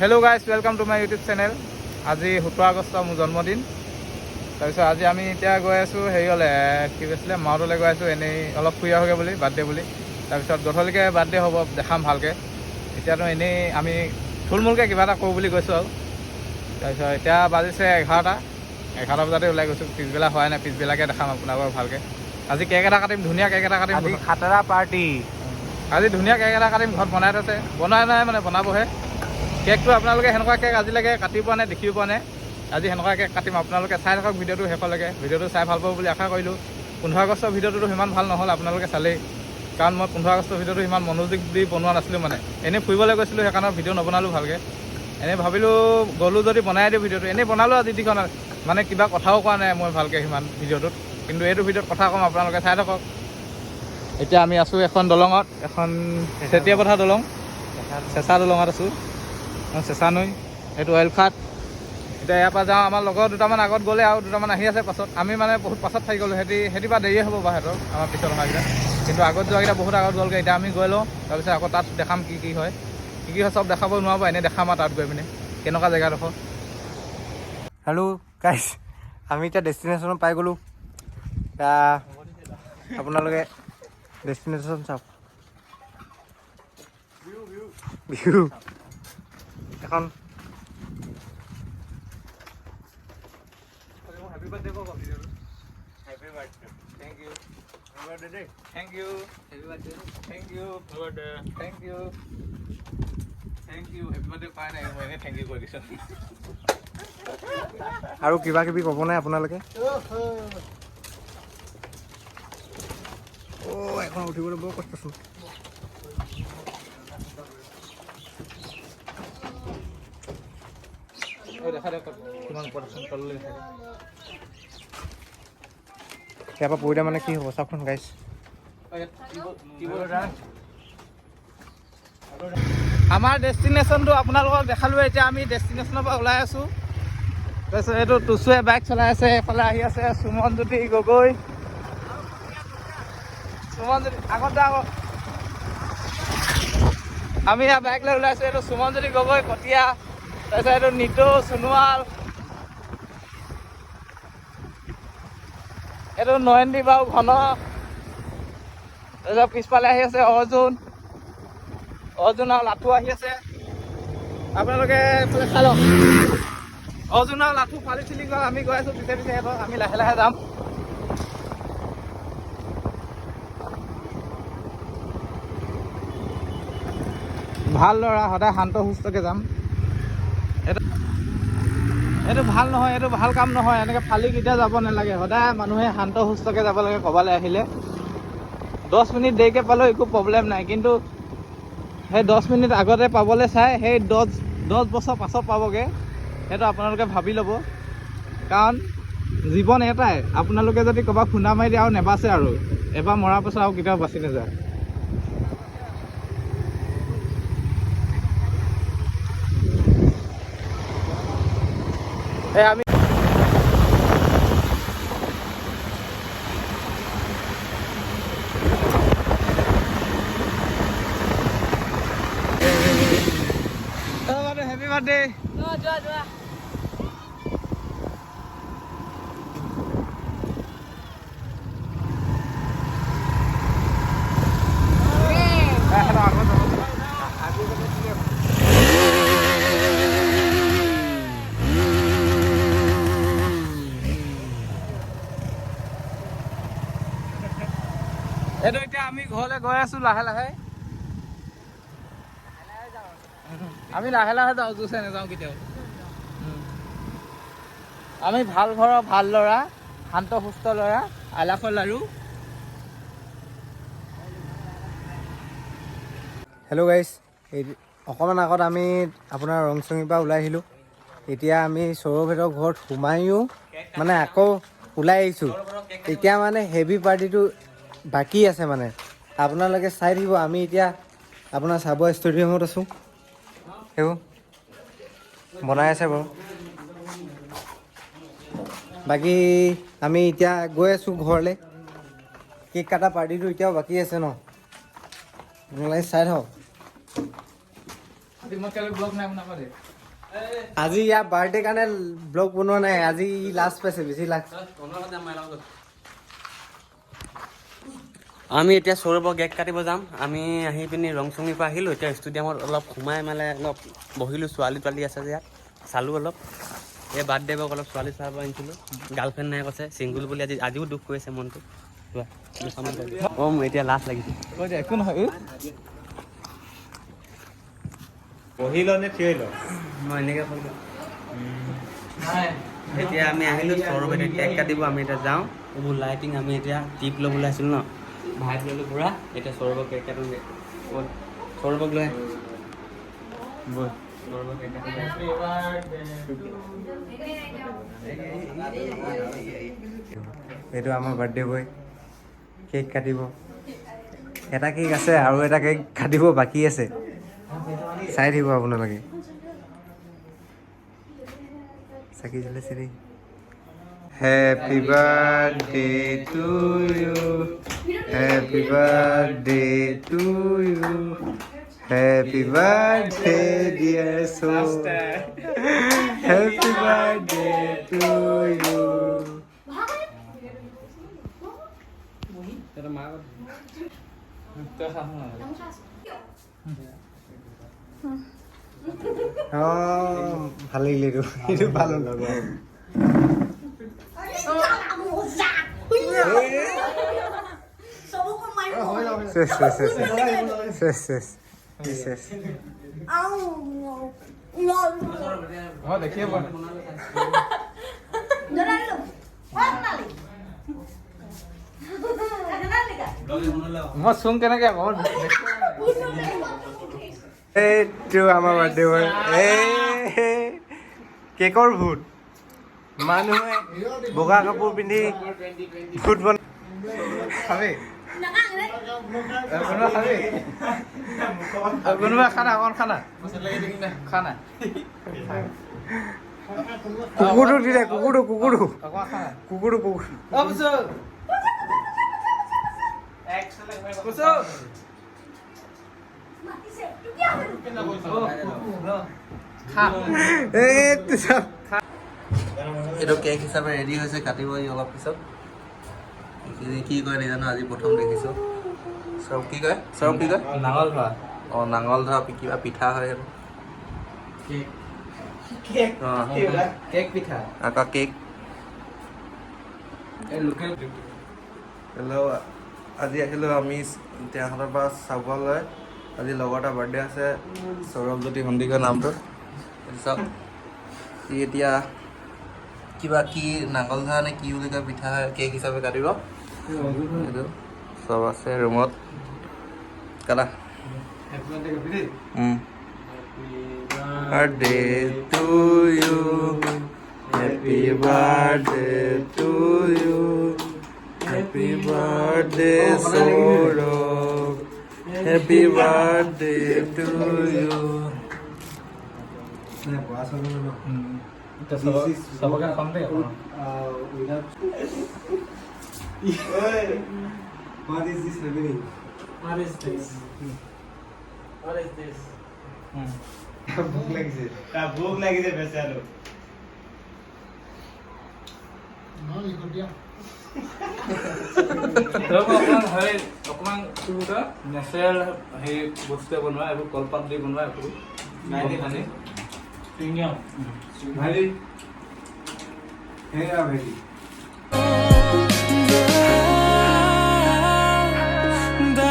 Hello' guys, welcome to my YouTube channel. আজি 17 আগষ্ট মোৰ জন্মদিন। তাৰপিছত আজি আমি এতিয়া গৈ আছোঁ হেৰিলৈ, কি কৈছিলে, মাউতলৈ গৈ আছোঁ এনেই অলপ ফুৰি আহোগৈ বুলি, বাৰ্থডে বুলি। তাৰপিছত গধূলিকৈ বাৰ্থডে হ'ব, দেখাম ভালকৈ। এতিয়াতো এনেই আমি থুলমূলকৈ কিবা এটা কৰোঁ বুলি গৈছোঁ আৰু। তাৰপিছত এতিয়া বাজিছে 11 বজাতে ওলাই গৈছোঁ। পিছবেলা হোৱাই নাই, পিছবেলাকৈ দেখাম আপোনালোকক ভালকৈ। আজি কেক এটা কাটিম, ধুনীয়া কেক এটা কাটিম। আজি খাতৰা পাৰ্টি। আজি ধুনীয়া কেক এটা কাটিম, ঘৰত বনাই থৈছে, বনাই নাই মানে বনাবহে। কেকটো আপোনালোকে সেনেকুৱা কেক আজিলৈকে কাটি পোৱা নাই, দেখি পোৱা নাই। আজি সেনেকুৱা কেক কাটিম, আপোনালোকে চাই থাকক ভিডিঅ'টো শেষলৈকে। ভিডিঅ'টো চাই ভাল পাব বুলি আশা কৰিলোঁ। 15 আগষ্টৰ ভিডিঅ'টোতো সিমান ভাল নহ'ল, আপোনালোকে চালেই। কাৰণ মই 15 আগষ্টৰ ভিডিঅ'টো সিমান মনোযোগ দি বনোৱা নাছিলোঁ মানে। এনেই ফুৰিবলৈ গৈছিলোঁ, সেইকাৰণে ভিডিঅ' নবনালোঁ ভালকৈ। এনেই ভাবিলোঁ গ'লোঁ যদি বনাই দিওঁ ভিডিঅ'টো। এনেই বনালোঁ আজি যিখন, মানে কিবা কথাও কোৱা নাই মই ভালকৈ সিমান ভিডিঅ'টোত। কিন্তু এইটো ভিডিঅ'ত কথা ক'ম, আপোনালোকে চাই থাকক। এতিয়া আমি আছোঁ এখন দলঙত, এখন চেতিয়াপথাৰ দলং, চেঁচা দলঙত আছোঁ। চেঁচা নৈ, এইটো অইলখাট। এতিয়া ইয়াৰ পৰা যাওঁ, আমাৰ লগৰ দুটামান আগত গ'লে আৰু দুটামান আহি আছে পাছত। আমি মানে বহুত পাছত থাকি গ'লোঁ, সিহঁতি পৰা দেৰিয়ে হ'ব বাৰু সিহঁতৰ, আমাৰ পিছত অহাকেইটা। কিন্তু আগত যোৱাকেইটা বহুত আগত গ'লগৈ। এতিয়া আমি গৈ লওঁ, তাৰপিছত আকৌ তাত দেখাম কি হয় চব দেখাব নোৱাৰোঁ, এনেই দেখাম আৰু তাত গৈ পিনে কেনেকুৱা জেগাডোখৰ। হেল্ল' গাইছ, আমি এতিয়া ডেষ্টিনেশ্যনত পাই গ'লোঁ। এতিয়া আপোনালোকে ডেষ্টিনেশ্যন চাওক। ভিউ এখন হেপী বাৰ্থডে ক'ব ভিডিঅ'টো। Happy birthday, thank you. Happy birthday দেই, thank you. Happy birthday, thank you. Happy birthday, thank you. Thank you. Happy birthday পাই নাই, মই এনেই থেংক ইউ কৈ দিছোঁ। আৰু কিবা কিবি ক'ব নাই আপোনালোকে? এখন উঠিবলৈ বৰ কষ্টচোন। দেখা দিয়ক কিমান ওপৰত তললৈ দেখা দিয়ক। ইয়াৰ পৰা পৰিলে মানে কি হ'ব চাওকচোন গাইছ। আমাৰ ডেষ্টিনেশ্যনটো আপোনালোকক দেখালোঁ। এতিয়া আমি ডেষ্টিনেশ্যনৰ পৰা ওলাই আছোঁ। তাৰপিছত এইটো টুচুৱে বাইক চলাই আছে, এইফালে আহি আছে সুমনজ্যোতি গগৈ। সুমনজ্যোতি আগত যাওঁ। আমি ইয়াৰ বাইক লৈ ওলাইছোঁ। এইটো সুমনজ্যোতি গগৈ কটীয়া, তাৰপিছত এইটো নিতু সোণোৱাল, এইটো নয়নদীপ আৰু ঘন। তাৰপিছত পিছফালে আহি আছে অৰ্জুন আৰু লাঠু আহি আছে। আপোনালোকে এইফালে চাই লওক, অৰ্জুন আৰু লাঠু ফালি চিলি গ'ল। আমি গৈ আছোঁ পিছে সিহঁতক, আমি লাহে লাহে যাম। ভাল ল'ৰা, সদায় শান্ত সুস্থকৈ যাম। এইটো ভাল নহয়, এইটো ভাল কাম নহয়। এনেকৈ ফালি কেতিয়াও যাব নালাগে। সদায় মানুহে শান্ত সুস্থকৈ যাব লাগে ক'ৰবালৈ আহিলে। 10 মিনিট দেৰিকৈ পালেও একো প্ৰব্লেম নাই, কিন্তু সেই 10 মিনিট আগতে পাবলৈ চাই সেই 10 বছৰ পাছত পাবগৈ। সেইটো আপোনালোকে ভাবি ল'ব। কাৰণ জীৱন এটাই, আপোনালোকে যদি ক'ৰবাত খুন্দা মাৰি দিয়ে আৰু নেবাচে আৰু। এবাৰ মৰাৰ পাছত আৰু কেতিয়াও বাচি নাযায়। আমি হেপী বাৰ্থডে। এইটো এতিয়া আমি ঘৰলৈ গৈ আছোঁ লাহে লাহে। আমি লাহে লাহে যাওঁ, জোৰছে নাযাওঁ কেতিয়াও। আমি ভাল ঘৰৰ ভাল ল'ৰা, শান্ত সুস্থ ল'ৰা, আলাসৰ লাৰু। হেল্ল' গাইছ, অকণমান আগত আমি আপোনাৰ ৰংচঙিৰ পৰা ওলাই আহিলোঁ। এতিয়া আমি সৌৰভহঁতৰ ঘৰত সোমাইও মানে আকৌ ওলাই আহিছোঁ। এতিয়া মানে হেভি পাৰ্টিটো বাকী আছে মানে, আপোনালোকে চাই থাকিব। আমি এতিয়া আপোনাৰ চাবুৱা ষ্টেডিয়ামত আছোঁ। সেইবোৰ বনাই আছে বাৰু। বাকী আমি এতিয়া গৈ আছোঁ ঘৰলৈ। কেক কটা পাৰ্টিটো এতিয়াও বাকী আছে ন, আপোনালোকে চাই থাকক। আজি ইয়াৰ বাৰ্থডে কাৰণে ব্লগ বনোৱা নাই, আজি লাষ্ট পাইছে, বেছি লাষ্ট। আমি এতিয়া সৌৰভৰ কেক কাটিব যাম। আমি আহি পিনি ৰংচঙিৰ পৰা আহিলোঁ, এতিয়া ষ্টেডিয়ামত অলপ সোমাই মানে অলপ বহিলোঁ। ছোৱালী তোৱালী আছে যে ইয়াত চালোঁ অলপ। এই বাৰ্থডে বক অলপ ছোৱালী চাব আনিছিলোঁ। গাৰ্লফ্ৰেণ্ড নাই কৈছে, ছিংগুল বুলি আজিও দুখ কৰিছে মনটো। অঁ মোৰ এতিয়া লাজ লাগিছে। একো নহয় বহি ল নে থিয় ল? মই এনেকৈ কৰিলোঁ। এতিয়া আমি আহিলোঁ, সৌৰভে কেক কাটিব। আমি এতিয়া যাওঁ। এইবোৰ লাইটিং আমি এতিয়া টিপ ল'বলৈ আহিছিলোঁ ন, ভাইত ল'লোঁ পুৰা। এতিয়া সৌৰভক কেক কাটোঁগৈ। সৌৰভক লৈ ব'ল। সৌৰভক কেক কাটিব। এইটো আমাৰ বাৰ্থডে বয়, কেক কাটিব। এটা কেক আছে আৰু এটা কেক কাটিব বাকী আছে, চাই থাকিব আপোনালোকে। চাকি জ্বলাইছে দেই। Happy birthday to you, happy birthday to you, happy birthday dear soul, happy birthday to you. ভাল লাগিলে এইটো, এইটো ভাল লগা। দেখিয়ে পোৱা মই চুং কেনেকে এইটো আমাৰ বাৰ্থডে বয়। কেকৰ ভূত। মানুহে বগা কাপোৰ পিন্ধি ভূত খাবি কোনোবা খানা অকণ খানা খানা কুকুৰটো দিলে, কুকুৰটো কুকুৰটো অকণ খানা কুকুৰটো কুকুৰ। এইটো কেক হিচাপে ৰেডি হৈছে, কাটিব অলপ পিছত। কি কয় নাজানো, আজি প্ৰথম দেখিছোঁ। চব কি কয়, চব কি কয়? নাঙল ধৰা। অঁ নাঙল ধৰা কিবা পিঠা হয় সেইটো। কেক পিঠা আকৌ কেক। লোকেল। হেল্ল', আজি আহিলোঁ আমি তেওঁহঁতৰ পৰা চাবলৈ। আজি লগৰ এটা বাৰ্থডে আছে, সৌৰভজ্যোতি সন্দিকৈ নামটো। চাওক সি এতিয়া কিবা কি নাঙল ধৰা নে কি বুলি কয় পিঠা কেক হিচাপে কাটিব। এইটো চব আছে ৰুমত। কাটা। Birthday to you, happy birthday to you, happy birthday Sourav, happy birthday to you. চবকে খাম দেই। What is this happening? What is this? What is this? ভোক লাগিছে, তাৰ ভোক লাগিছে বেচাৰো। অকণমান নেচাৰেল সেই বস্তুৱে বনোৱা, এইবোৰ কলপাত দি বনোৱা, এইবোৰ Premium. ভাইটি হেৰা ভাইটি da